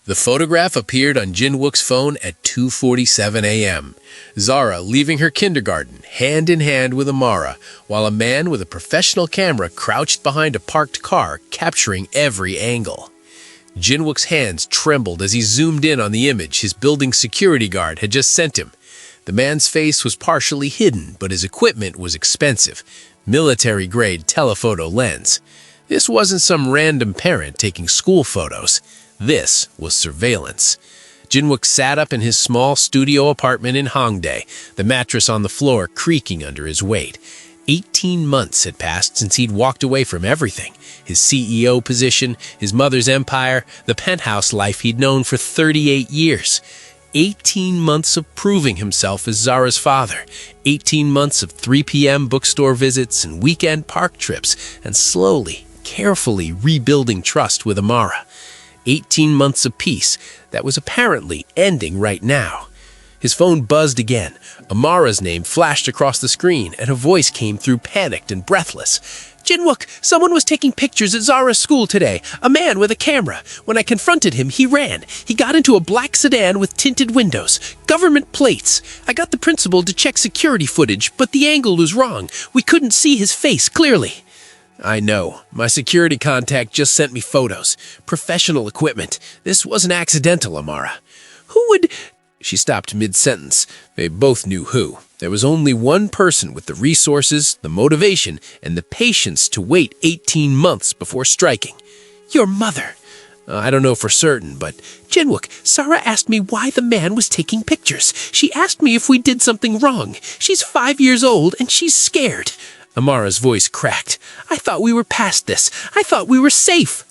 The photograph appeared on Jin Wook's phone at 2:47 a.m. Zara leaving her kindergarten, hand in hand with Amara, while a man with a professional camera crouched behind a parked car, capturing every angle. Jin Wook's hands trembled as he zoomed in on the image his building security guard had just sent him. The man's face was partially hidden, but his equipment was expensive, military-grade telephoto lens. This wasn't some random parent taking school photos. This was surveillance. Jin Wuk sat up in his small studio apartment in Hongdae, the mattress on the floor creaking under his weight. 18 months had passed since he'd walked away from everything. His CEO position, his mother's empire, the penthouse life he'd known for 38 years. 18 months of proving himself as Zara's father. 18 months of 3 p.m. bookstore visits and weekend park trips, and slowly, carefully rebuilding trust with Amara. 18 months of peace that was apparently ending right now. His phone buzzed again. Amara's name flashed across the screen, and a voice came through panicked and breathless. "Jin Wuk, someone was taking pictures at Zara's school today. A man with a camera. When I confronted him, he ran. He got into a black sedan with tinted windows. Government plates. I got the principal to check security footage, but the angle was wrong. We couldn't see his face clearly." "I know. My security contact just sent me photos. Professional equipment. This wasn't accidental, Amara." "Who would—" She stopped mid-sentence. They both knew who. There was only one person with the resources, the motivation, and the patience to wait 18 months before striking. "Your mother." "I don't know for certain, but—" "Jin Wuk, Zara asked me why the man was taking pictures. She asked me if we did something wrong. She's 5 years old, and she's scared." Amara's voice cracked. "I thought we were past this. I thought we were safe."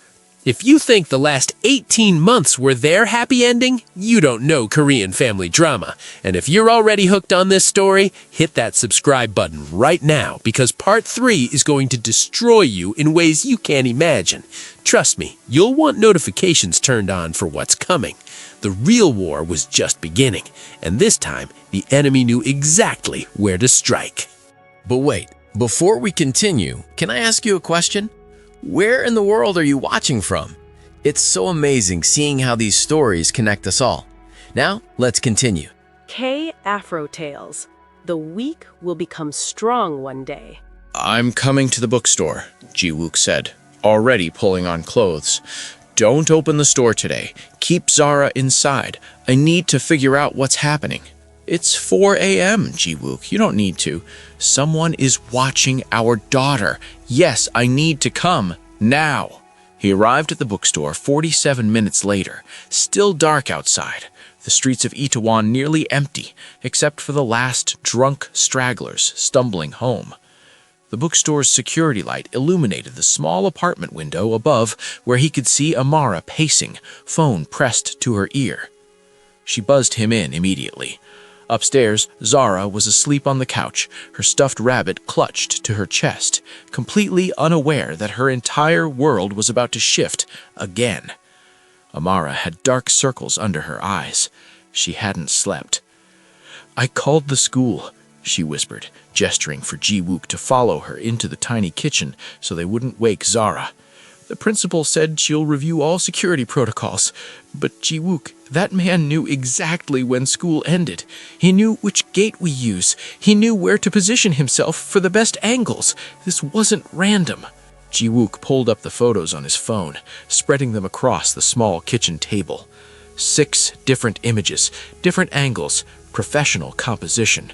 If you think the last 18 months were their happy ending, you don't know Korean family drama. And if you're already hooked on this story, hit that subscribe button right now, because Part 3 is going to destroy you in ways you can't imagine. Trust me, you'll want notifications turned on for what's coming. The real war was just beginning, and this time the enemy knew exactly where to strike. But wait, before we continue, can I ask you a question? Where in the world are you watching from? It's so amazing seeing how these stories connect us all. Now, let's continue. Afro tales. The weak will become strong one day. "I'm coming to the bookstore," Ji-wook said, already pulling on clothes. "Don't open the store today. Keep Zara inside. I need to figure out what's happening." "It's 4 a.m., Ji-wook. You don't need to. Someone is watching our daughter. Yes, I need to come. Now." He arrived at the bookstore 47 minutes later, still dark outside, the streets of Itaewon nearly empty, except for the last drunk stragglers stumbling home. The bookstore's security light illuminated the small apartment window above where he could see Amara pacing, phone pressed to her ear. She buzzed him in immediately. Upstairs, Zara was asleep on the couch, her stuffed rabbit clutched to her chest, completely unaware that her entire world was about to shift again. Amara had dark circles under her eyes. She hadn't slept. "I called the school," she whispered, gesturing for Ji-wook to follow her into the tiny kitchen so they wouldn't wake Zara. "The principal said she'll review all security protocols. But Ji-wook, that man knew exactly when school ended. He knew which gate we use. He knew where to position himself for the best angles. This wasn't random." Ji-wook pulled up the photos on his phone, spreading them across the small kitchen table. 6 different images, different angles, professional composition.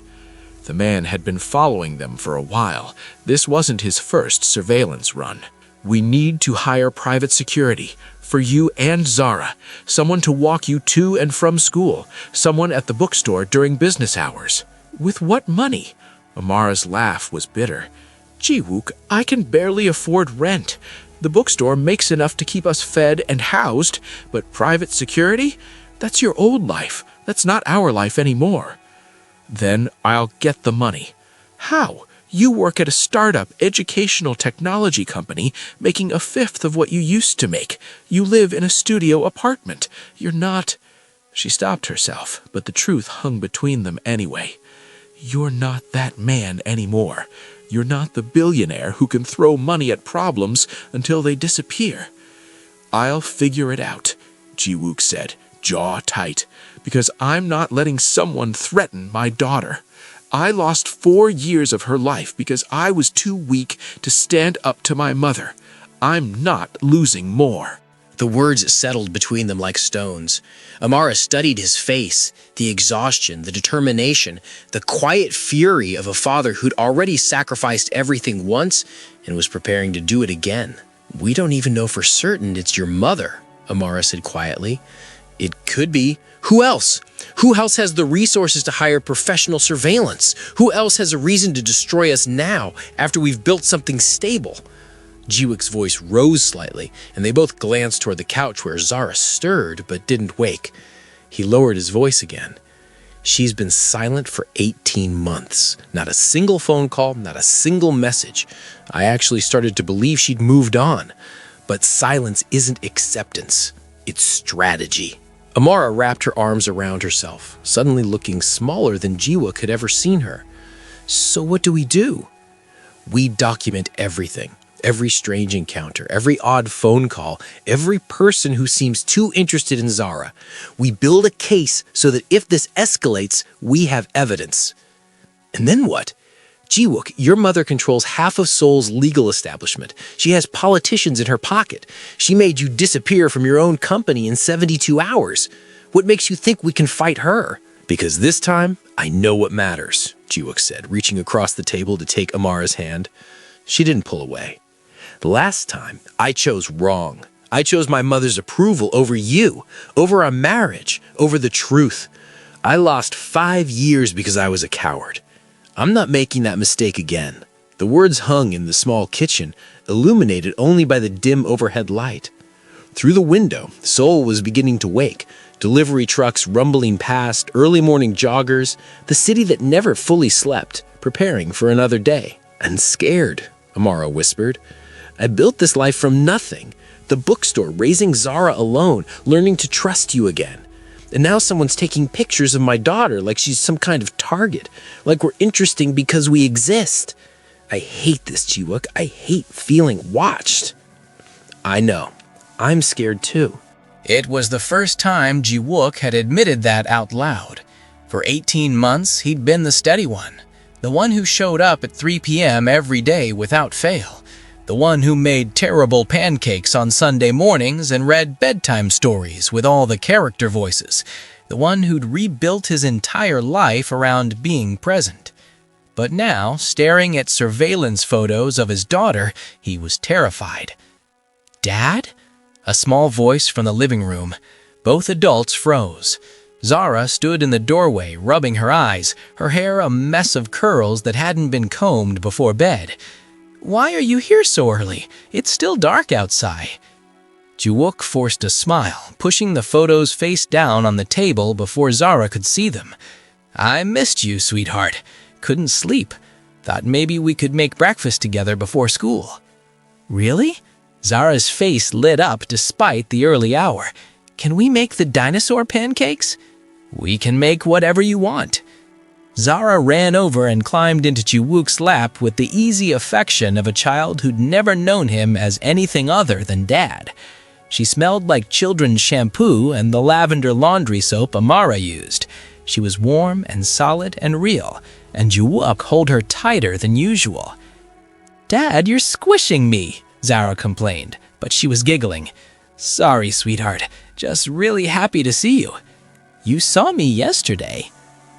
The man had been following them for a while. This wasn't his first surveillance run. "We need to hire private security, for you and Zara, someone to walk you to and from school, someone at the bookstore during business hours." "With what money?" Amara's laugh was bitter. "Ji-wook, I can barely afford rent. The bookstore makes enough to keep us fed and housed, but private security? That's your old life. That's not our life anymore." "Then I'll get the money." "How? You work at a startup educational technology company, making 1/5 of what you used to make. You live in a studio apartment. You're not—" She stopped herself, but the truth hung between them anyway. "You're not that man anymore. You're not the billionaire who can throw money at problems until they disappear." "I'll figure it out. Ji-wook said, jaw tight, because I'm not letting someone threaten my daughter. I lost 4 years of her life because I was too weak to stand up to my mother. I'm not losing more. The words settled between them like stones. Amara studied his face, the exhaustion, the determination, the quiet fury of a father who'd already sacrificed everything once and was preparing to do it again. "We don't even know for certain it's your mother," Amara said quietly. "It could be. Who else? Who else has the resources to hire professional surveillance? Who else has a reason to destroy us now after we've built something stable?" Ji-wook's voice rose slightly, and they both glanced toward the couch where Zara stirred but didn't wake. He lowered his voice again. "She's been silent for 18 months. Not a single phone call, not a single message. I actually started to believe she'd moved on. But silence isn't acceptance. It's strategy." Amara wrapped her arms around herself, suddenly looking smaller than Ji-wook had ever seen her. "So what do? We document everything. Every strange encounter, every odd phone call, every person who seems too interested in Zara. We build a case so that if this escalates, we have evidence." "And then what?" "Ji-wook, your mother controls half of Seoul's legal establishment. She has politicians in her pocket. She made you disappear from your own company in 72 hours. What makes you think we can fight her?" "Because this time, I know what matters," Ji-wook said, reaching across the table to take Amara's hand. She didn't pull away. "Last time, I chose wrong. I chose my mother's approval over you, over our marriage, over the truth. I lost 5 years because I was a coward. I'm not making that mistake again." The words hung in the small kitchen, illuminated only by the dim overhead light. Through the window, Seoul was beginning to wake, delivery trucks rumbling past, early morning joggers, the city that never fully slept, preparing for another day. "I'm scared," Amara whispered. "I built this life from nothing. The bookstore, raising Zara alone, learning to trust you again. And now someone's taking pictures of my daughter like she's some kind of target, like we're interesting because we exist. I hate this, Ji-wook. I hate feeling watched." "I know. I'm scared too." It was the first time Ji-wook had admitted that out loud. For 18 months, he'd been the steady one, the one who showed up at 3 p.m. every day without fail. The one who made terrible pancakes on Sunday mornings and read bedtime stories with all the character voices. The one who'd rebuilt his entire life around being present. But now, staring at surveillance photos of his daughter, he was terrified. "Dad?" A small voice from the living room. Both adults froze. Zara stood in the doorway, rubbing her eyes, her hair a mess of curls that hadn't been combed before bed. "Why are you here so early? It's still dark outside." Ji-wook forced a smile, pushing the photos face down on the table before Zara could see them. "I missed you, sweetheart. Couldn't sleep. Thought maybe we could make breakfast together before school." "Really?" Zara's face lit up despite the early hour. "Can we make the dinosaur pancakes?" "We can make whatever you want." Zara ran over and climbed into Ji-wook's lap with the easy affection of a child who'd never known him as anything other than dad. She smelled like children's shampoo and the lavender laundry soap Amara used. She was warm and solid and real, and Ji-wook held her tighter than usual. "Dad, you're squishing me," Zara complained, but she was giggling. "Sorry, sweetheart. Just really happy to see you." "You saw me yesterday."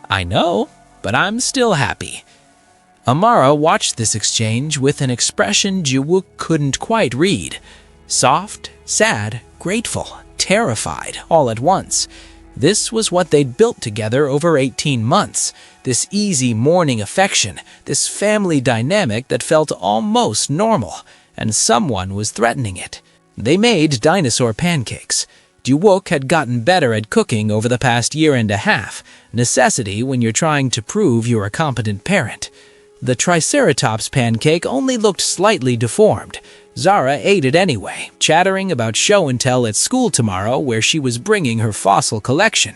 "I know, but I'm still happy." Amara watched this exchange with an expression Ji-wook couldn't quite read. Soft, sad, grateful, terrified, all at once. This was what they'd built together over 18 months. This easy morning affection, this family dynamic that felt almost normal, and someone was threatening it. They made dinosaur pancakes. Ji-wook had gotten better at cooking over the past year and a half, necessity when you're trying to prove you're a competent parent. The Triceratops pancake only looked slightly deformed. Zara ate it anyway, chattering about show and tell at school tomorrow where she was bringing her fossil collection.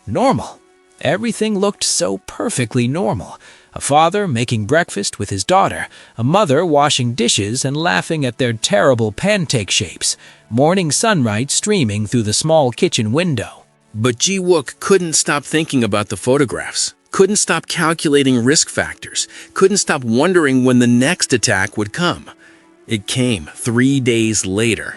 Normal. Everything looked so perfectly normal. A father making breakfast with his daughter, a mother washing dishes and laughing at their terrible pancake shapes, morning sunlight streaming through the small kitchen window. But Ji-wook couldn't stop thinking about the photographs, couldn't stop calculating risk factors, couldn't stop wondering when the next attack would come. It came 3 days later.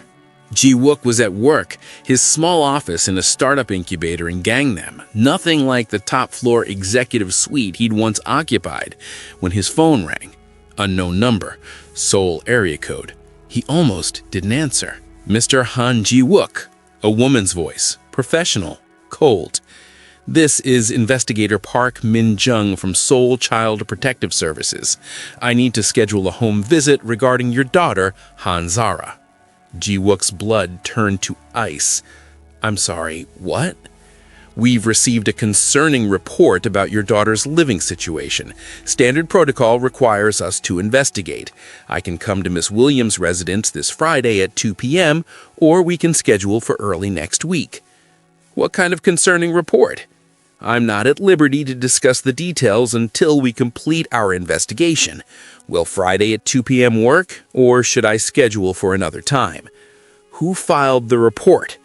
Ji-wook was at work, his small office in a startup incubator in Gangnam, nothing like the top-floor executive suite he'd once occupied, when his phone rang. Unknown number, Seoul area code. He almost didn't answer. Mr. Han Ji-wook, a woman's voice, professional, cold. This is Investigator Park Min-jung from Seoul Child Protective Services. I need to schedule a home visit regarding your daughter, Han Zara. Ji-wook's blood turned to ice. I'm sorry, what? We've received a concerning report about your daughter's living situation. Standard protocol requires us to investigate. I can come to Miss Williams' residence this Friday at 2 p.m., or we can schedule for early next week. What kind of concerning report? I'm not at liberty to discuss the details until we complete our investigation. Will Friday at 2 p.m. work, or should I schedule for another time? Who filed the report?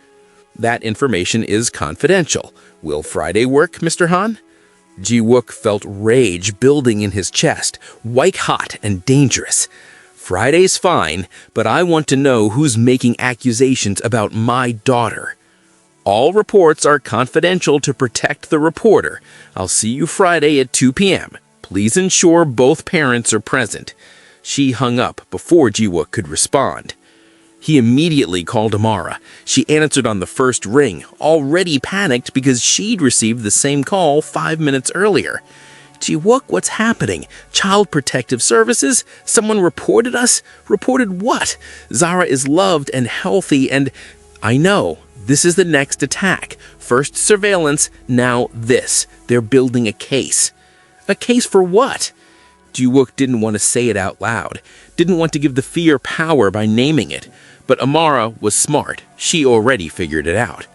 That information is confidential. Will Friday work, Mr. Han? Ji-wook felt rage building in his chest, white-hot and dangerous. Friday's fine, but I want to know who's making accusations about my daughter. All reports are confidential to protect the reporter. I'll see you Friday at 2 p.m. Please ensure both parents are present. She hung up before Ji-wook could respond. He immediately called Amara. She answered on the first ring, already panicked because she'd received the same call 5 minutes earlier. Ji-wook, what's happening? Child Protective Services? Someone reported us? Reported what? Zara is loved and healthy and... I know. This is the next attack. First surveillance, now this. They're building a case. A case for what? Ji-wook didn't want to say it out loud, didn't want to give the fear power by naming it. But Amara was smart. She already figured it out.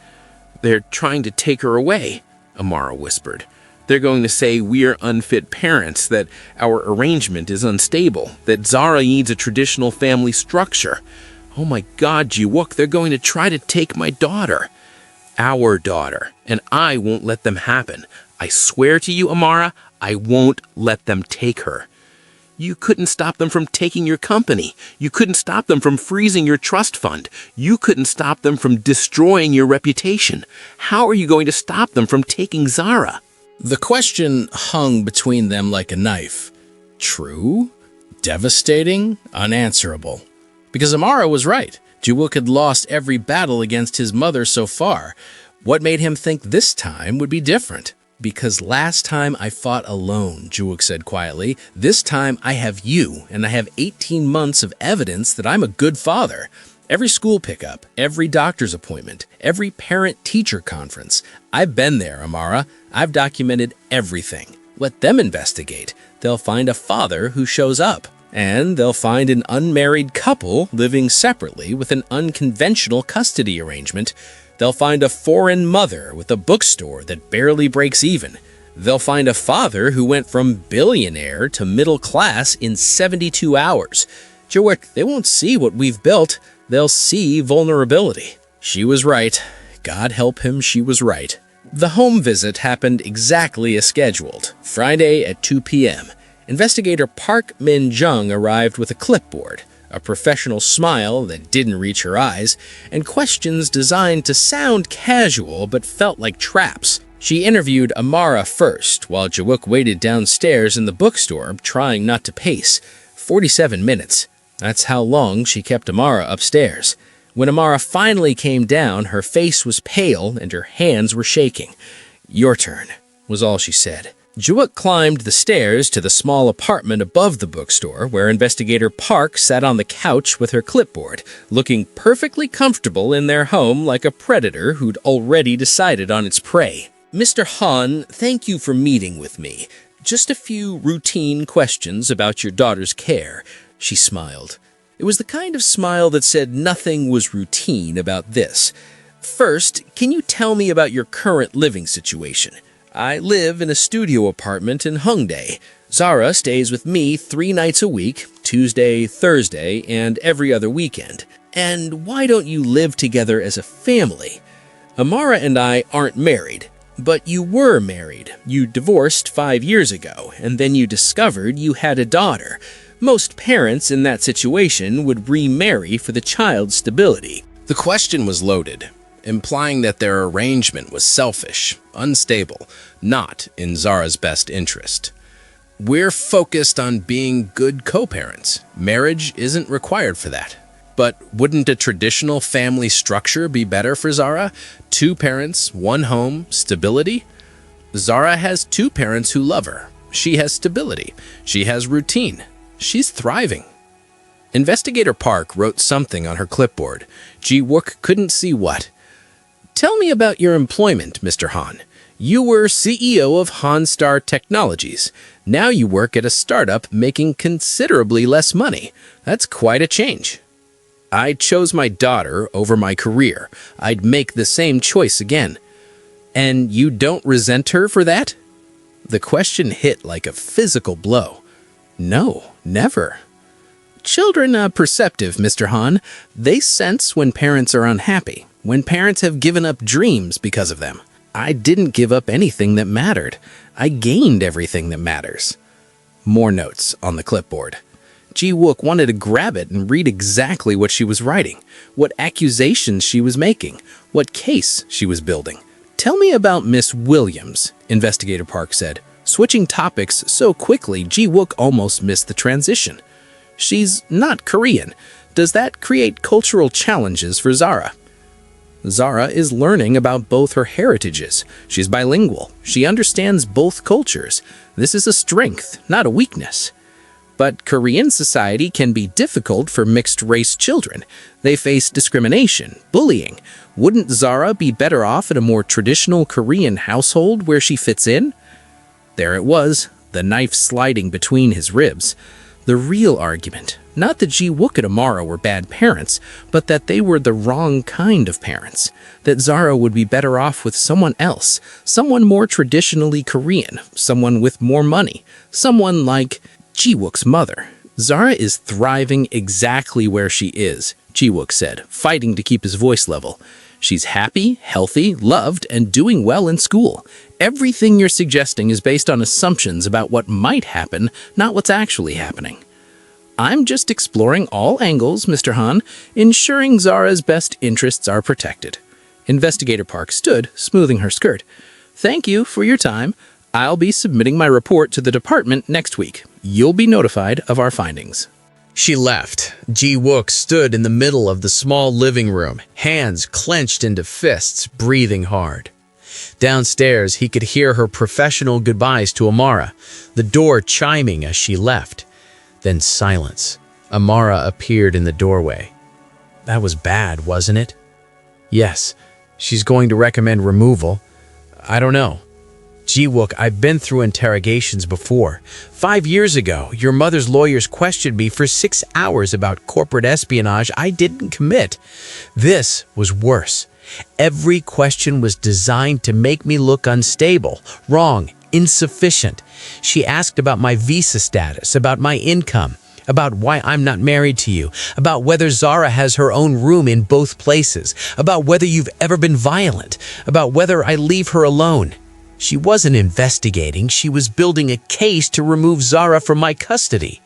They're trying to take her away, Amara whispered. They're going to say we're unfit parents, that our arrangement is unstable, that Zara needs a traditional family structure. Oh my God, Ji-wook, they're going to try to take my daughter. Our daughter. And I won't let them happen. I swear to you, Amara, I won't let them take her. You couldn't stop them from taking your company. You couldn't stop them from freezing your trust fund. You couldn't stop them from destroying your reputation. How are you going to stop them from taking Zara? The question hung between them like a knife. True, devastating, unanswerable. Because Amara was right. Ji-wook had lost every battle against his mother so far. What made him think this time would be different? Because last time I fought alone, Ji-wook said quietly. This time I have you, and I have 18 months of evidence that I'm a good father. Every school pickup, every doctor's appointment, every parent-teacher conference. I've been there, Amara. I've documented everything. Let them investigate. They'll find a father who shows up. And they'll find an unmarried couple living separately with an unconventional custody arrangement. They'll find a foreign mother with a bookstore that barely breaks even. They'll find a father who went from billionaire to middle class in 72 hours. Ji-wook, they won't see what we've built. They'll see vulnerability. She was right. God help him, she was right. The home visit happened exactly as scheduled, Friday at 2 p.m. Investigator Park Min-jung arrived with a clipboard, a professional smile that didn't reach her eyes, and questions designed to sound casual but felt like traps. She interviewed Amara first, while Ji-wook waited downstairs in the bookstore, trying not to pace. 47 minutes. That's how long she kept Amara upstairs. When Amara finally came down, her face was pale and her hands were shaking. "Your turn," was all she said. Ji-wook climbed the stairs to the small apartment above the bookstore, where Investigator Park sat on the couch with her clipboard, looking perfectly comfortable in their home like a predator who'd already decided on its prey. "Mr. Han, thank you for meeting with me. Just a few routine questions about your daughter's care," she smiled. It was the kind of smile that said nothing was routine about this. "First, can you tell me about your current living situation? I live in a studio apartment in Hongdae. Zara stays with me 3 nights a week, Tuesday, Thursday, and every other weekend. And why don't you live together as a family? Amara and I aren't married, but you were married. You divorced 5 years ago, and then you discovered you had a daughter. Most parents in that situation would remarry for the child's stability. The question was loaded, implying that their arrangement was selfish, unstable, not in Zara's best interest. We're focused on being good co-parents. Marriage isn't required for that. But wouldn't a traditional family structure be better for Zara? 2 parents, 1 home, stability? Zara has 2 parents who love her. She has stability. She has routine. She's thriving. Investigator Park wrote something on her clipboard. Ji-wook couldn't see what. Tell me about your employment, Mr. Han. You were CEO of Hanstar Technologies. Now you work at a startup making considerably less money. That's quite a change. I chose my daughter over my career. I'd make the same choice again. And you don't resent her for that? The question hit like a physical blow. No, never. Children are perceptive, Mr. Han. They sense when parents are unhappy, when parents have given up dreams because of them. I didn't give up anything that mattered. I gained everything that matters. More notes on the clipboard. Ji-wook wanted to grab it and read exactly what she was writing, what accusations she was making, what case she was building. Tell me about Miss Williams, Investigator Park said, switching topics so quickly Ji-wook almost missed the transition. She's not Korean. Does that create cultural challenges for Zara? Zara is learning about both her heritages. She's bilingual. She understands both cultures. This is a strength, not a weakness. But Korean society can be difficult for mixed-race children. They face discrimination, bullying. Wouldn't Zara be better off in a more traditional Korean household where she fits in? There it was, the knife sliding between his ribs. The real argument, not that Ji-wook and Amara were bad parents, but that they were the wrong kind of parents. That Zara would be better off with someone else, someone more traditionally Korean, someone with more money, someone like Ji-wook's mother. Zara is thriving exactly where she is, Ji-wook said, fighting to keep his voice level. She's happy, healthy, loved, and doing well in school. Everything you're suggesting is based on assumptions about what might happen, not what's actually happening. I'm just exploring all angles, Mr. Han, ensuring Zara's best interests are protected. Investigator Park stood, smoothing her skirt. Thank you for your time. I'll be submitting my report to the department next week. You'll be notified of our findings. She left. Ji-wook stood in the middle of the small living room, hands clenched into fists, breathing hard. Downstairs, he could hear her professional goodbyes to Amara, the door chiming as she left. Then silence. Amara appeared in the doorway. That was bad, wasn't it? Yes, she's going to recommend removal. I don't know. Ji-wook, I've been through interrogations before. 5 years ago, your mother's lawyers questioned me for 6 hours about corporate espionage I didn't commit. This was worse. Every question was designed to make me look unstable, wrong, insufficient. She asked about my visa status, about my income, about why I'm not married to you, about whether Zara has her own room in both places, about whether you've ever been violent, about whether I leave her alone. She wasn't investigating, she was building a case to remove Zara from my custody.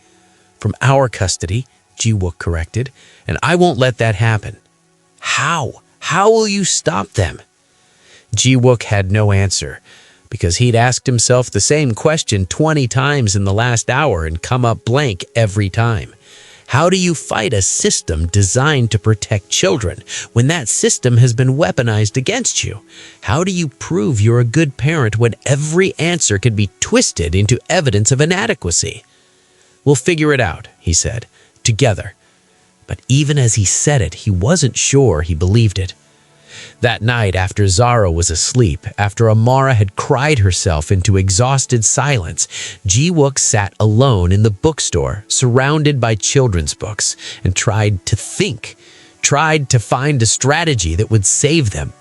From our custody, Ji-wook corrected, and I won't let that happen. How? How will you stop them? Ji-wook had no answer, because he'd asked himself the same question 20 times in the last hour and come up blank every time. How do you fight a system designed to protect children when that system has been weaponized against you? How do you prove you're a good parent when every answer can be twisted into evidence of inadequacy? We'll figure it out, he said, together. But even as he said it, he wasn't sure he believed it. That night, after Zara was asleep, after Amara had cried herself into exhausted silence, Ji-wook sat alone in the bookstore, surrounded by children's books, and tried to think, tried to find a strategy that would save them,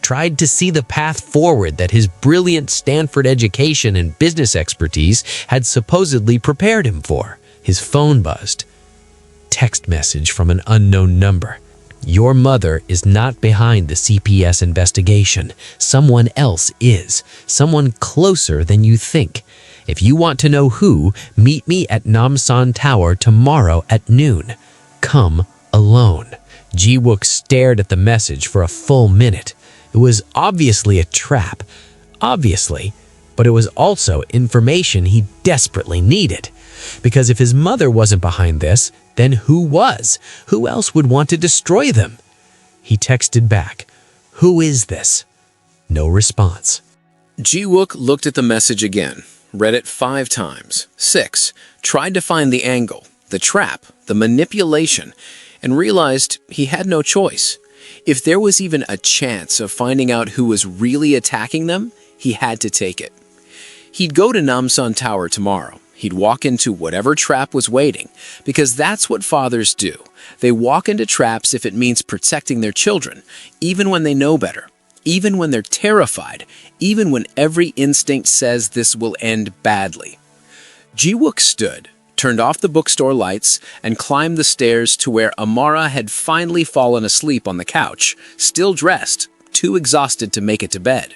tried to see the path forward that his brilliant Stanford education and business expertise had supposedly prepared him for. His phone buzzed. Text message from an unknown number. Your mother is not behind the CPS investigation. Someone else is. Someone closer than you think. If you want to know who, meet me at Namsan Tower tomorrow at noon. Come alone." Ji-wook stared at the message for a full minute. It was obviously a trap. Obviously. But it was also information he desperately needed. Because if his mother wasn't behind this, then who was? Who else would want to destroy them? He texted back, "Who is this?" No response. Ji-wook looked at the message again, read it 5 times, 6, tried to find the angle, the trap, the manipulation, and realized he had no choice. If there was even a chance of finding out who was really attacking them, he had to take it. He'd go to Namsan Tower tomorrow. He'd walk into whatever trap was waiting, because that's what fathers do. They walk into traps if it means protecting their children, even when they know better, even when they're terrified, even when every instinct says this will end badly. Ji-wook stood, turned off the bookstore lights, and climbed the stairs to where Amara had finally fallen asleep on the couch, still dressed, too exhausted to make it to bed.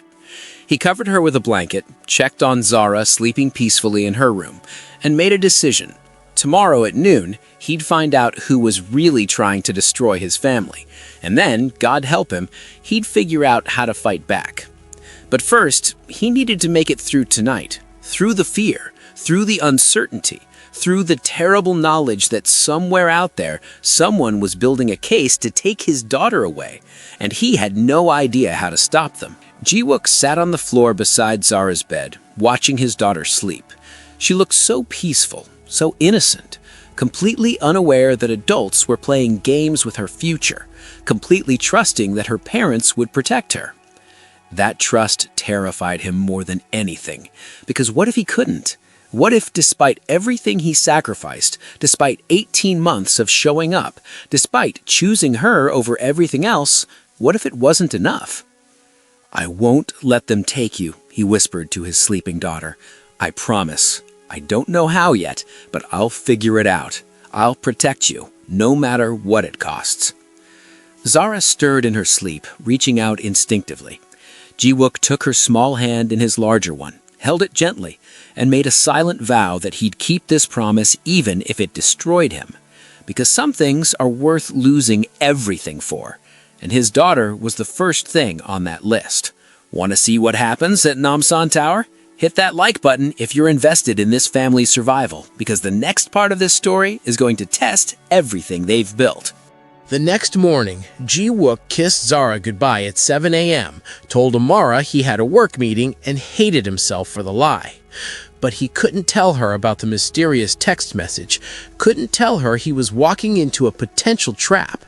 He covered her with a blanket, checked on Zara sleeping peacefully in her room, and made a decision. Tomorrow at noon, he'd find out who was really trying to destroy his family. And then, God help him, he'd figure out how to fight back. But first, he needed to make it through tonight, through the fear, through the uncertainty, through the terrible knowledge that somewhere out there, someone was building a case to take his daughter away, and he had no idea how to stop them. Ji-wook sat on the floor beside Zara's bed, watching his daughter sleep. She looked so peaceful, so innocent, completely unaware that adults were playing games with her future, completely trusting that her parents would protect her. That trust terrified him more than anything, because what if he couldn't? What if, despite everything he sacrificed, despite 18 months of showing up, despite choosing her over everything else, what if it wasn't enough? "I won't let them take you," he whispered to his sleeping daughter. "I promise. I don't know how yet, but I'll figure it out. I'll protect you, no matter what it costs." Zara stirred in her sleep, reaching out instinctively. Ji-wook took her small hand in his larger one, held it gently, and made a silent vow that he'd keep this promise even if it destroyed him. Because some things are worth losing everything for, and his daughter was the first thing on that list. Want to see what happens at Namsan Tower? Hit that like button if you're invested in this family's survival, because the next part of this story is going to test everything they've built. The next morning, Ji-wook kissed Zara goodbye at 7 a.m., told Amara he had a work meeting, and hated himself for the lie. But he couldn't tell her about the mysterious text message, couldn't tell her he was walking into a potential trap,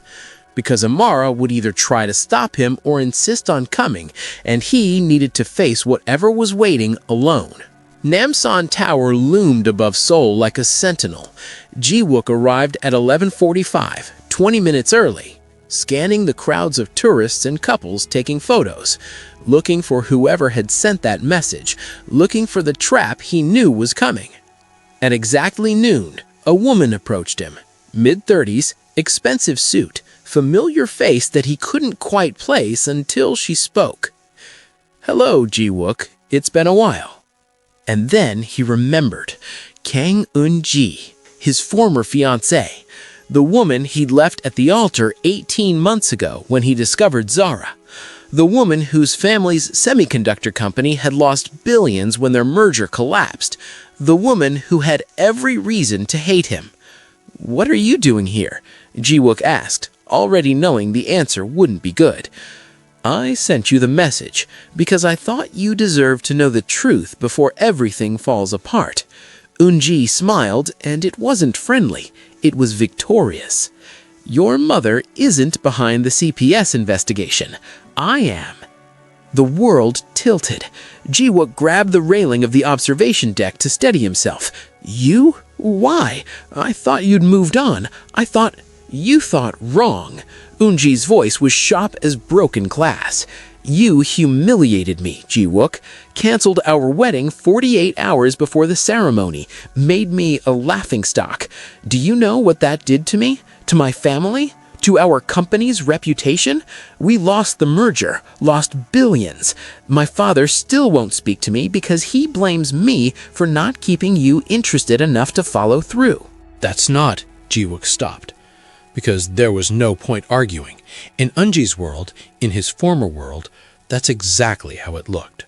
because Amara would either try to stop him or insist on coming, and he needed to face whatever was waiting alone. Namsan Tower loomed above Seoul like a sentinel. Ji-wook arrived at 11:45, 20 minutes early, scanning the crowds of tourists and couples taking photos, looking for whoever had sent that message, looking for the trap he knew was coming. At exactly noon, a woman approached him, mid-30s, expensive suit, familiar face that he couldn't quite place until she spoke. "Hello, Ji-wook. It's been a while." And then he remembered Kang Eun-ji, his former fiancée, the woman he'd left at the altar 18 months ago when he discovered Zara, the woman whose family's semiconductor company had lost billions when their merger collapsed, the woman who had every reason to hate him. "What are you doing here?" Ji-wook asked, already knowing the answer wouldn't be good. "I sent you the message because I thought you deserved to know the truth before everything falls apart." Eun-ji smiled, and it wasn't friendly. It was victorious. "Your mother isn't behind the CPS investigation. I am." The world tilted. Ji-wook grabbed the railing of the observation deck to steady himself. "You? Why? I thought you'd moved on. You thought wrong." Eun-ji's voice was sharp as broken glass. "You humiliated me, Ji-wook. Canceled our wedding 48 hours before the ceremony. Made me a laughingstock. Do you know what that did to me? To my family? To our company's reputation? We lost the merger, lost billions. My father still won't speak to me because he blames me for not keeping you interested enough to follow through. That's not, Ji-wook stopped, because there was no point arguing. In Eunji's world, in his former world, that's exactly how it looked.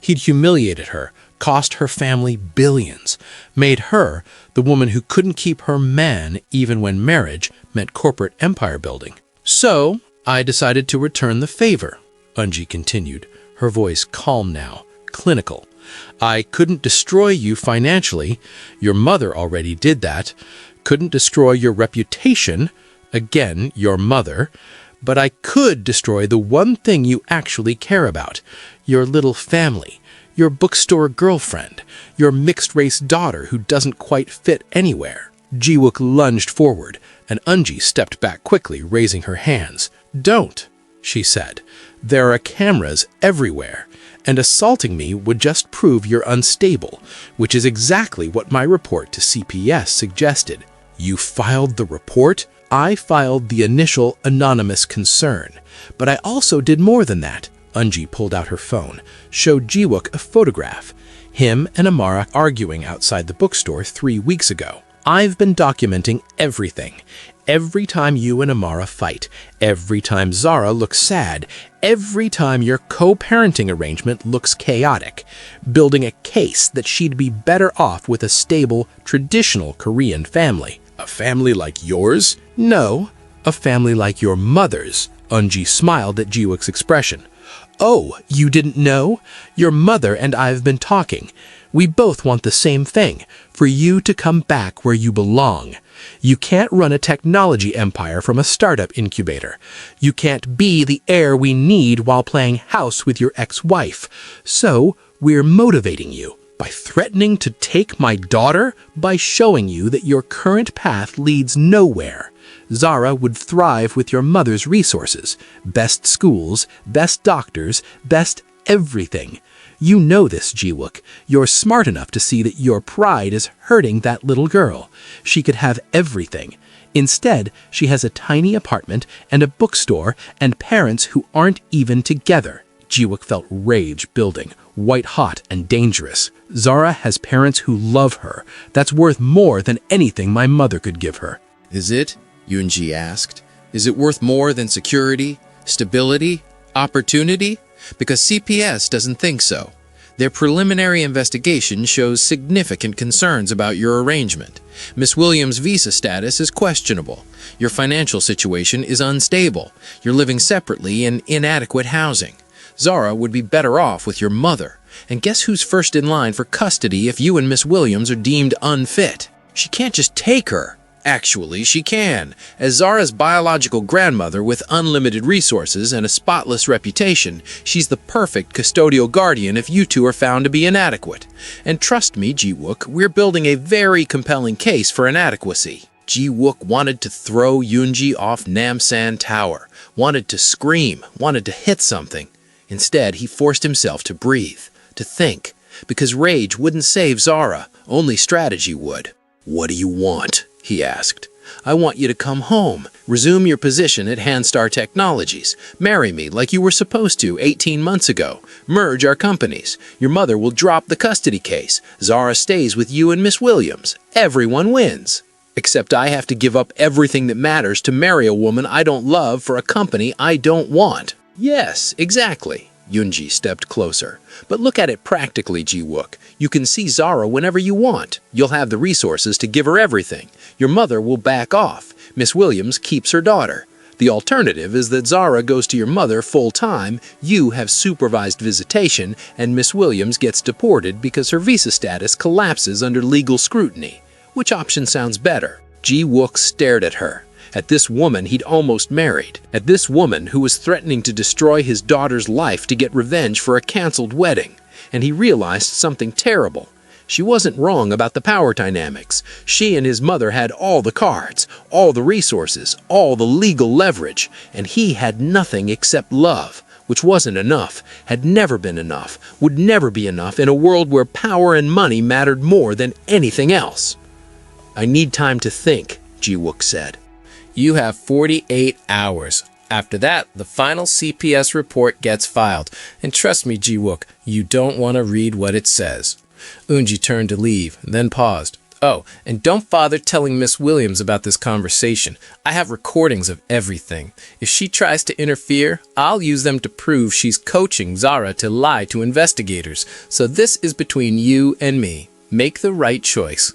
He'd humiliated her, cost her family billions, made her the woman who couldn't keep her man even when marriage meant corporate empire building. So, I decided to return the favor, Eunji continued, her voice calm now, clinical. I couldn't destroy you financially. Your mother already did that. Couldn't destroy your reputation. Again, your mother. But I could destroy the one thing you actually care about, your little family, your bookstore girlfriend, your mixed-race daughter who doesn't quite fit anywhere. Ji-wook lunged forward, and Eunji stepped back quickly, raising her hands. Don't, she said. There are cameras everywhere, and assaulting me would just prove you're unstable, which is exactly what my report to CPS suggested. You filed the report? I filed the initial anonymous concern, but I also did more than that. Eunji pulled out her phone, showed Ji-wook a photograph. Him and Amara arguing outside the bookstore 3 weeks ago. I've been documenting everything. Every time you and Amara fight, every time Zara looks sad, every time your co-parenting arrangement looks chaotic, building a case that she'd be better off with a stable, traditional Korean family. A family like yours? No, a family like your mother's. Eunji smiled at Ji-wook's expression. Oh, you didn't know? Your mother and I've been talking. We both want the same thing, for you to come back where you belong. You can't run a technology empire from a startup incubator. You can't be the heir we need while playing house with your ex-wife. So, we're motivating you. By threatening to take my daughter? By showing you that your current path leads nowhere. Zara would thrive with your mother's resources. Best schools, best doctors, best everything. You know this, Ji-wook. You're smart enough to see that your pride is hurting that little girl. She could have everything. Instead, she has a tiny apartment and a bookstore and parents who aren't even together. Ji-wook felt rage building, white-hot and dangerous. Zara has parents who love her. That's worth more than anything my mother could give her. Is it? Yoonji asked. Is it worth more than security, stability, opportunity? Because CPS doesn't think so. Their preliminary investigation shows significant concerns about your arrangement. Miss Williams' visa status is questionable. Your financial situation is unstable. You're living separately in inadequate housing. Zara would be better off with your mother. And guess who's first in line for custody if you and Miss Williams are deemed unfit? She can't just take her. Actually, she can. As Zara's biological grandmother with unlimited resources and a spotless reputation, she's the perfect custodial guardian if you two are found to be inadequate. And trust me, Ji-wook, we're building a very compelling case for inadequacy. Ji-wook wanted to throw Yoonji off Namsan Tower, wanted to scream, wanted to hit something. Instead, he forced himself to breathe, to think, because rage wouldn't save Zara, only strategy would. What do you want? He asked. I want you to come home, resume your position at Handstar Technologies, marry me like you were supposed to 18 months ago, merge our companies. Your mother will drop the custody case. Zara stays with you and Miss Williams. Everyone wins. Except I have to give up everything that matters to marry a woman I don't love for a company I don't want. Yes, exactly. Yoonji stepped closer. But look at it practically, Ji-wook. You can see Zara whenever you want. You'll have the resources to give her everything. Your mother will back off. Miss Williams keeps her daughter. The alternative is that Zara goes to your mother full-time, you have supervised visitation, and Miss Williams gets deported because her visa status collapses under legal scrutiny. Which option sounds better? Ji-wook stared at her. At this woman he'd almost married. At this woman who was threatening to destroy his daughter's life to get revenge for a canceled wedding. And he realized something terrible. She wasn't wrong about the power dynamics. She and his mother had all the cards, all the resources, all the legal leverage, and he had nothing except love, which wasn't enough, had never been enough, would never be enough in a world where power and money mattered more than anything else. I need time to think, Ji-wook said. You have 48 hours. After that, the final CPS report gets filed. And trust me, Ji-wook, you don't want to read what it says. Eunji turned to leave, then paused. Oh, and don't bother telling Miss Williams about this conversation. I have recordings of everything. If she tries to interfere, I'll use them to prove she's coaching Zara to lie to investigators. So this is between you and me. Make the right choice.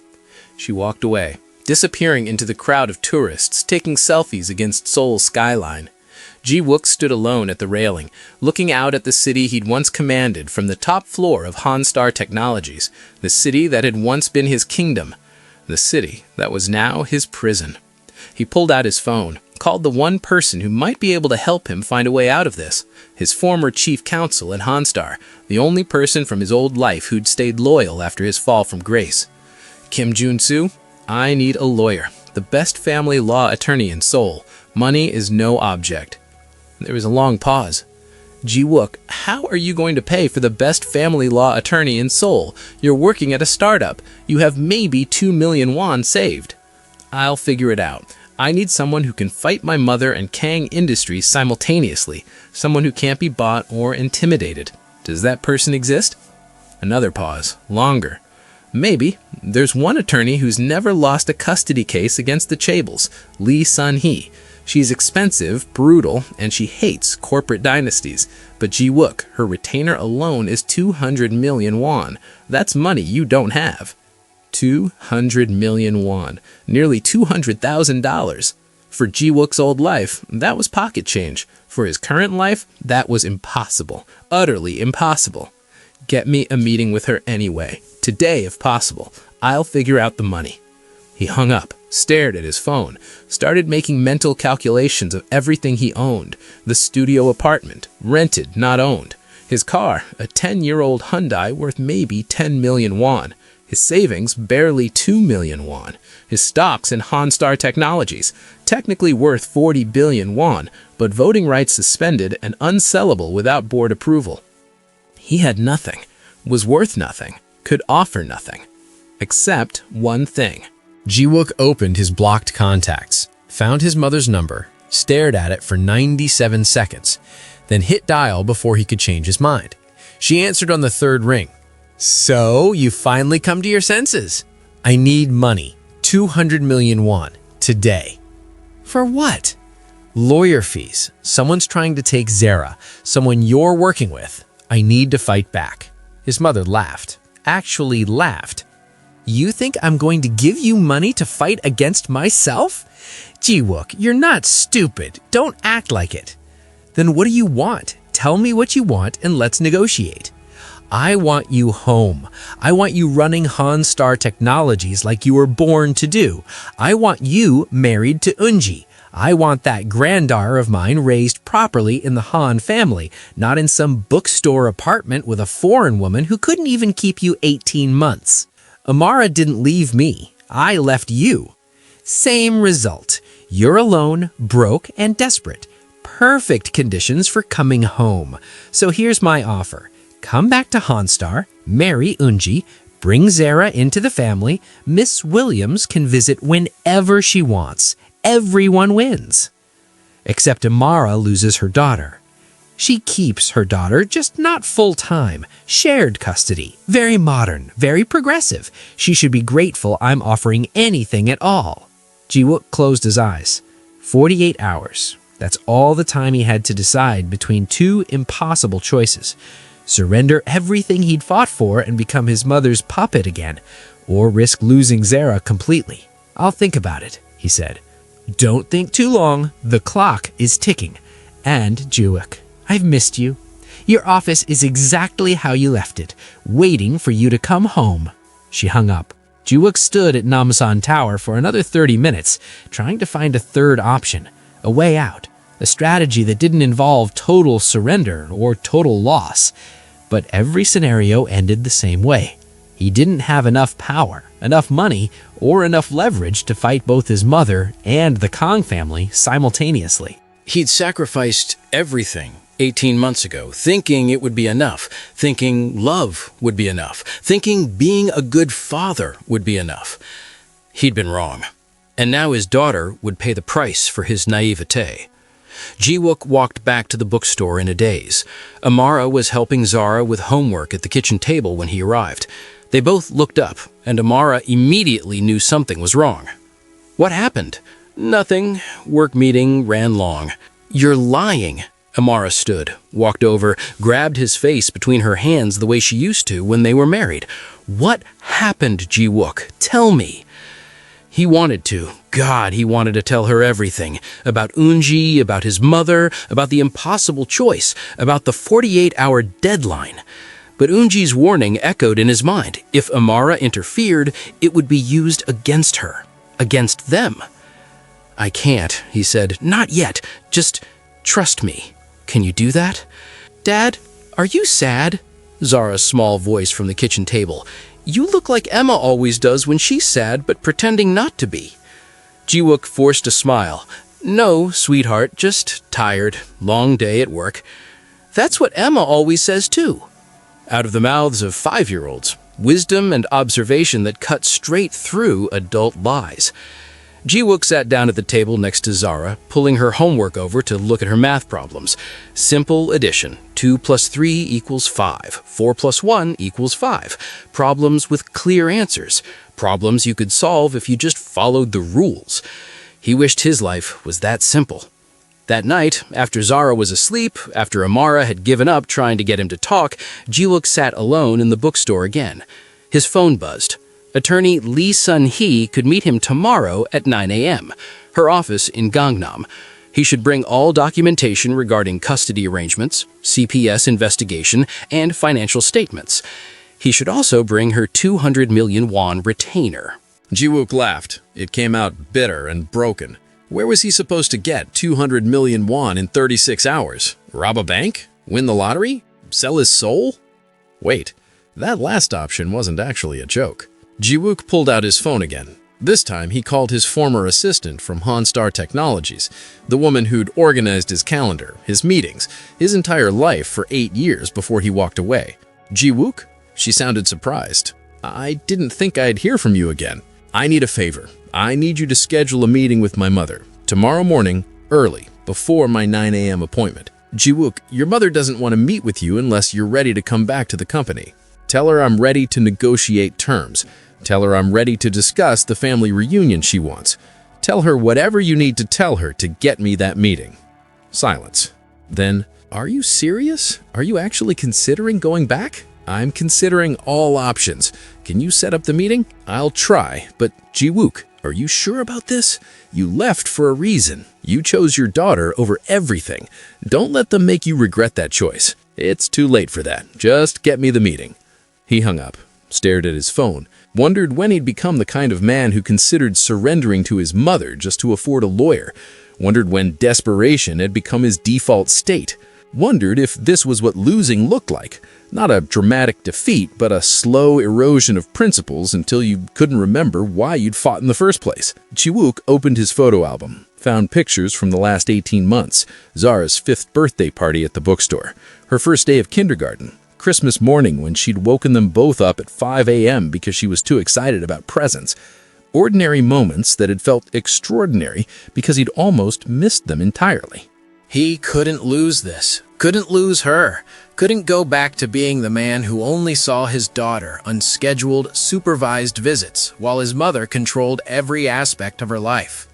She walked away, disappearing into the crowd of tourists taking selfies against Seoul's skyline. Ji-wook stood alone at the railing, looking out at the city he'd once commanded from the top floor of Hanstar Technologies, the city that had once been his kingdom, the city that was now his prison. He pulled out his phone, called the one person who might be able to help him find a way out of this, his former chief counsel at Hanstar, the only person from his old life who'd stayed loyal after his fall from grace. Kim Jun-soo, I need a lawyer, the best family law attorney in Seoul. Money is no object. There was a long pause. Ji-wook, how are you going to pay for the best family law attorney in Seoul? You're working at a startup. You have maybe 2 million won saved. I'll figure it out. I need someone who can fight my mother and Kang Industries simultaneously. Someone who can't be bought or intimidated. Does that person exist? Another pause. Longer. Maybe. There's one attorney who's never lost a custody case against the Chables, Lee Sun-hee. She's expensive, brutal, and she hates corporate dynasties. But Ji-wook, her retainer alone is 200 million won. That's money you don't have. 200 million won. Nearly $200,000. For Ji-wook's old life, that was pocket change. For his current life, that was impossible. Utterly impossible. Get me a meeting with her anyway. Today, if possible. I'll figure out the money. He hung up, stared at his phone, started making mental calculations of everything he owned. The studio apartment, rented, not owned. His car, a 10-year-old Hyundai worth maybe 10 million won. His savings, barely 2 million won. His stocks in Hanstar Technologies, technically worth 40 billion won, but voting rights suspended and unsellable without board approval. He had nothing, was worth nothing, could offer nothing. Except one thing. Ji-wook opened his blocked contacts, found his mother's number, stared at it for 97 seconds, then hit dial before he could change his mind. She answered on the third ring. So, you finally come to your senses. I need money. 200 million won. Today. For what? Lawyer fees. Someone's trying to take Zara. Someone you're working with. I need to fight back. His mother laughed. Actually laughed. You think I'm going to give you money to fight against myself? Ji-wook, you're not stupid. Don't act like it. Then what do you want? Tell me what you want and let's negotiate. I want you home. I want you running Hanstar Technologies like you were born to do. I want you married to Eunji. I want that granddaughter of mine raised properly in the Han family, not in some bookstore apartment with a foreign woman who couldn't even keep you 18 months. Amara didn't leave me. I left you. Same result. You're alone, broke, and desperate. Perfect conditions for coming home. So here's my offer. Come back to Hanstar, marry Eunji, bring Zara into the family. Miss Williams can visit whenever she wants. Everyone wins. Except Amara loses her daughter. She keeps her daughter, just not full-time. Shared custody. Very modern, very progressive. She should be grateful I'm offering anything at all. Ji-wook closed his eyes. 48 hours. That's all the time he had to decide between two impossible choices. Surrender everything he'd fought for and become his mother's puppet again, or risk losing Zara completely. I'll think about it, he said. Don't think too long. The clock is ticking. And Ji-wook, I've missed you. Your office is exactly how you left it, waiting for you to come home. She hung up. Ji-wook stood at Namsan Tower for another 30 minutes, trying to find a third option, a way out, a strategy that didn't involve total surrender or total loss. But every scenario ended the same way. He didn't have enough power, enough money, or enough leverage to fight both his mother and the Kang family simultaneously. He'd sacrificed everything 18 months ago, thinking it would be enough, thinking love would be enough, thinking being a good father would be enough. He'd been wrong. And now his daughter would pay the price for his naivete. Ji-wook walked back to the bookstore in a daze. Amara was helping Zara with homework at the kitchen table when he arrived. They both looked up, and Amara immediately knew something was wrong. What happened? Nothing. Work meeting ran long. You're lying. Amara stood, walked over, grabbed his face between her hands the way she used to when they were married. What happened, Ji-wook? Tell me. He wanted to. God, he wanted to tell her everything. About Eunji, about his mother, about the impossible choice, about the 48-hour deadline. But Eunji's warning echoed in his mind. If Amara interfered, it would be used against her. Against them. I can't, he said. Not yet. Just trust me. Can you do that? Dad, are you sad? Zara's small voice from the kitchen table. You look like Emma always does when she's sad, but pretending not to be. Ji-wook forced a smile. No, sweetheart, just tired. Long day at work. That's what Emma always says too. Out of the mouths of 5-year-olds, wisdom and observation that cut straight through adult lies. Ji-wook sat down at the table next to Zara, pulling her homework over to look at her math problems. Simple addition. 2 plus 3 equals 5. 4 plus 1 equals 5. Problems with clear answers. Problems you could solve if you just followed the rules. He wished his life was that simple. That night, after Zara was asleep, after Amara had given up trying to get him to talk, Ji-wook sat alone in the bookstore again. His phone buzzed. Attorney Lee Sun-hee could meet him tomorrow at 9 a.m., her office in Gangnam. He should bring all documentation regarding custody arrangements, CPS investigation, and financial statements. He should also bring her 200 million won retainer. Ji-wook laughed. It came out bitter and broken. Where was he supposed to get 200 million won in 36 hours? Rob a bank? Win the lottery? Sell his soul? Wait, that last option wasn't actually a joke. Ji-wook pulled out his phone again. This time, he called his former assistant from Hanstar Technologies, the woman who'd organized his calendar, his meetings, his entire life for 8 years before he walked away. Ji-wook? She sounded surprised. I didn't think I'd hear from you again. I need a favor. I need you to schedule a meeting with my mother. Tomorrow morning, early, before my 9 a.m. appointment. Ji-wook, your mother doesn't want to meet with you unless you're ready to come back to the company. Tell her I'm ready to negotiate terms. Tell her I'm ready to discuss the family reunion she wants. Tell her whatever you need to tell her to get me that meeting. Silence. Then, are you serious? Are you actually considering going back? I'm considering all options. Can you set up the meeting? I'll try, but Ji-wook, are you sure about this? You left for a reason. You chose your daughter over everything. Don't let them make you regret that choice. It's too late for that. Just get me the meeting. He hung up, stared at his phone, wondered when he'd become the kind of man who considered surrendering to his mother just to afford a lawyer, wondered when desperation had become his default state, wondered if this was what losing looked like. Not a dramatic defeat, but a slow erosion of principles until you couldn't remember why you'd fought in the first place. Ji-wook opened his photo album, found pictures from the last 18 months, Zara's 5th birthday party at the bookstore, her first day of kindergarten, Christmas morning when she'd woken them both up at 5 a.m. because she was too excited about presents. Ordinary moments that had felt extraordinary because he'd almost missed them entirely. He couldn't lose this, couldn't lose her, couldn't go back to being the man who only saw his daughter on scheduled, supervised visits while his mother controlled every aspect of her life.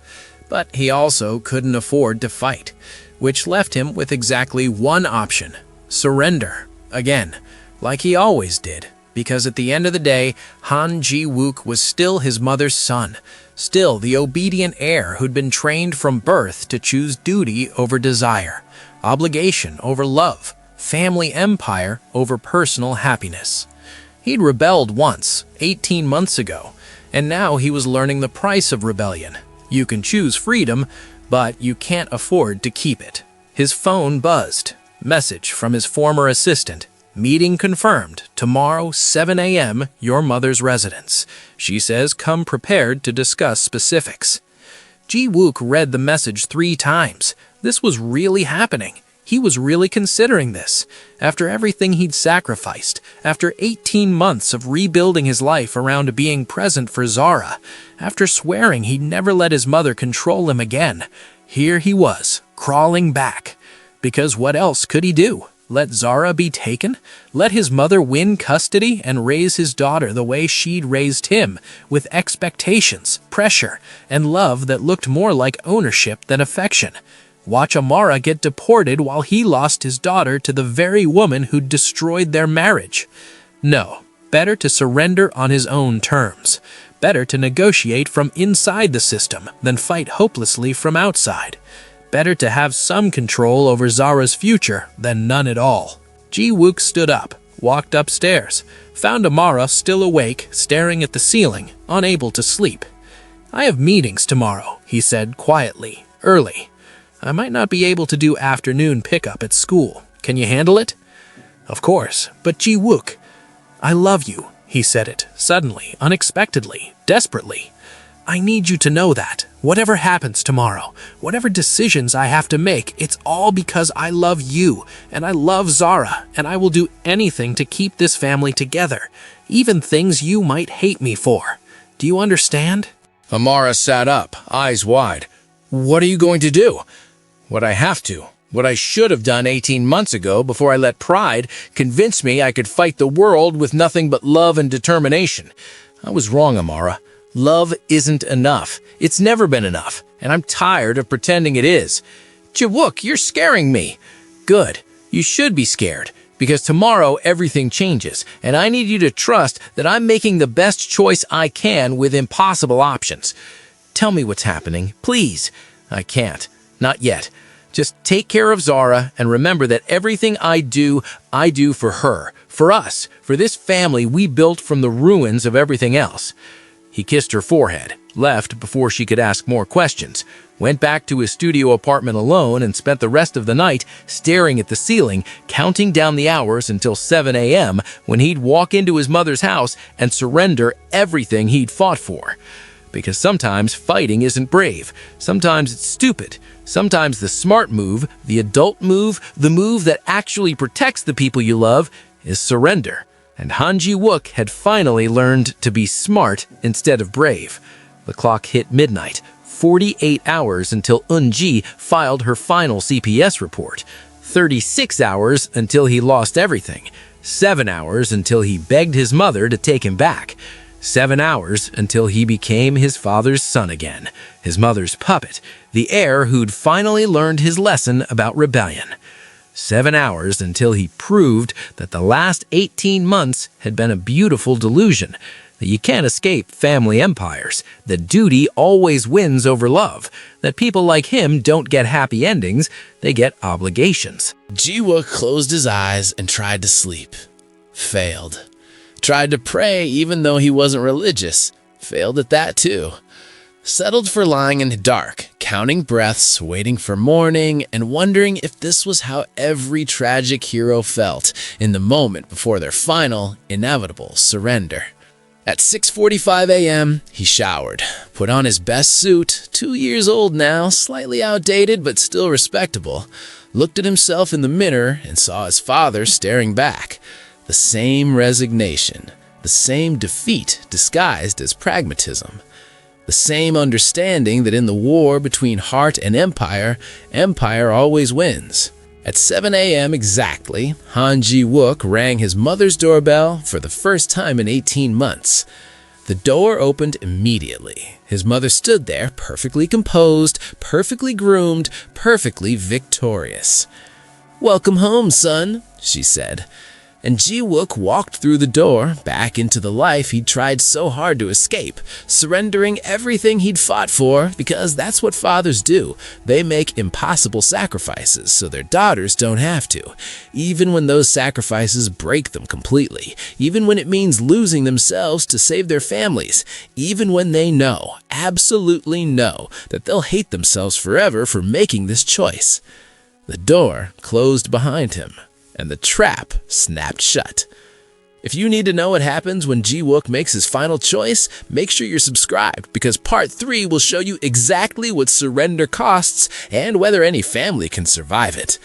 But he also couldn't afford to fight, which left him with exactly one option: surrender. Again, like he always did, because at the end of the day, Han Ji-wook was still his mother's son, still the obedient heir who'd been trained from birth to choose duty over desire, obligation over love, family empire over personal happiness. He'd rebelled once, 18 months ago, and now he was learning the price of rebellion. You can choose freedom, but you can't afford to keep it. His phone buzzed. Message from his former assistant. Meeting confirmed. Tomorrow, 7 a.m., your mother's residence. She says come prepared to discuss specifics. Ji-wook read the message 3 times. This was really happening. He was really considering this. After everything he'd sacrificed, after 18 months of rebuilding his life around being present for Zara, after swearing he'd never let his mother control him again, here he was, crawling back. Because what else could he do? Let Zara be taken? Let his mother win custody and raise his daughter the way she'd raised him, with expectations, pressure, and love that looked more like ownership than affection? Watch Amara get deported while he lost his daughter to the very woman who'd destroyed their marriage? No, better to surrender on his own terms. Better to negotiate from inside the system than fight hopelessly from outside. Better to have some control over Zara's future than none at all. Ji-wook stood up, walked upstairs, found Amara still awake, staring at the ceiling, unable to sleep. "I have meetings tomorrow," he said quietly, early. "I might not be able to do afternoon pickup at school. Can you handle it?" "Of course, but Ji-wook, I love you," he said it, suddenly, unexpectedly, desperately. "I need you to know that. Whatever happens tomorrow, whatever decisions I have to make, it's all because I love you, and I love Zara, and I will do anything to keep this family together, even things you might hate me for. Do you understand?" Amara sat up, eyes wide. "What are you going to do?" "What I have to. What I should have done 18 months ago before I let pride convince me I could fight the world with nothing but love and determination. I was wrong, Amara. Love isn't enough. It's never been enough, and I'm tired of pretending it is." "Ji-wook, you're scaring me." "Good. You should be scared, because tomorrow everything changes, and I need you to trust that I'm making the best choice I can with impossible options. Tell me what's happening, please." "I can't. Not yet. Just take care of Zara and remember that everything I do for her, for us, for this family we built from the ruins of everything else." He kissed her forehead, left before she could ask more questions, went back to his studio apartment alone and spent the rest of the night staring at the ceiling, counting down the hours until 7 a.m. when he'd walk into his mother's house and surrender everything he'd fought for. Because sometimes fighting isn't brave. Sometimes it's stupid. Sometimes the smart move, the adult move, the move that actually protects the people you love, is surrender. And Ji-wook had finally learned to be smart instead of brave. The clock hit midnight, 48 hours until Eun-ji filed her final CPS report, 36 hours until he lost everything, 7 hours until he begged his mother to take him back, 7 hours until he became his father's son again, his mother's puppet, the heir who'd finally learned his lesson about rebellion. 7 hours until he proved that the last 18 months had been a beautiful delusion, that you can't escape family empires, that duty always wins over love, that people like him don't get happy endings, they get obligations. Ji-wook closed his eyes and tried to sleep. Failed. Tried to pray even though he wasn't religious. Failed at that too. Settled for lying in the dark, counting breaths, waiting for morning, and wondering if this was how every tragic hero felt in the moment before their final, inevitable surrender. At 6:45 a.m., he showered, put on his best suit, 2 years old now, slightly outdated but still respectable, looked at himself in the mirror and saw his father staring back. The same resignation, the same defeat disguised as pragmatism. The same understanding that in the war between heart and empire, empire always wins. At 7 a.m. exactly, Ji-wook rang his mother's doorbell for the first time in 18 months. The door opened immediately. His mother stood there, perfectly composed, perfectly groomed, perfectly victorious. "Welcome home, son," she said. And Ji-wook walked through the door, back into the life he'd tried so hard to escape, surrendering everything he'd fought for, because that's what fathers do. They make impossible sacrifices so their daughters don't have to, even when those sacrifices break them completely, even when it means losing themselves to save their families, even when they know, absolutely know, that they'll hate themselves forever for making this choice. The door closed behind him, and the trap snapped shut. If you need to know what happens when Ji-wook makes his final choice, make sure you're subscribed, because Part 3 will show you exactly what surrender costs and whether any family can survive it.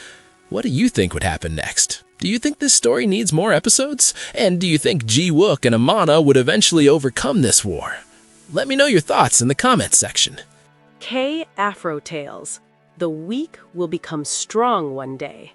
What do you think would happen next? Do you think this story needs more episodes? And do you think Ji-wook and Amara would eventually overcome this war? Let me know your thoughts in the comments section. Afro Tales. The weak will become strong one day.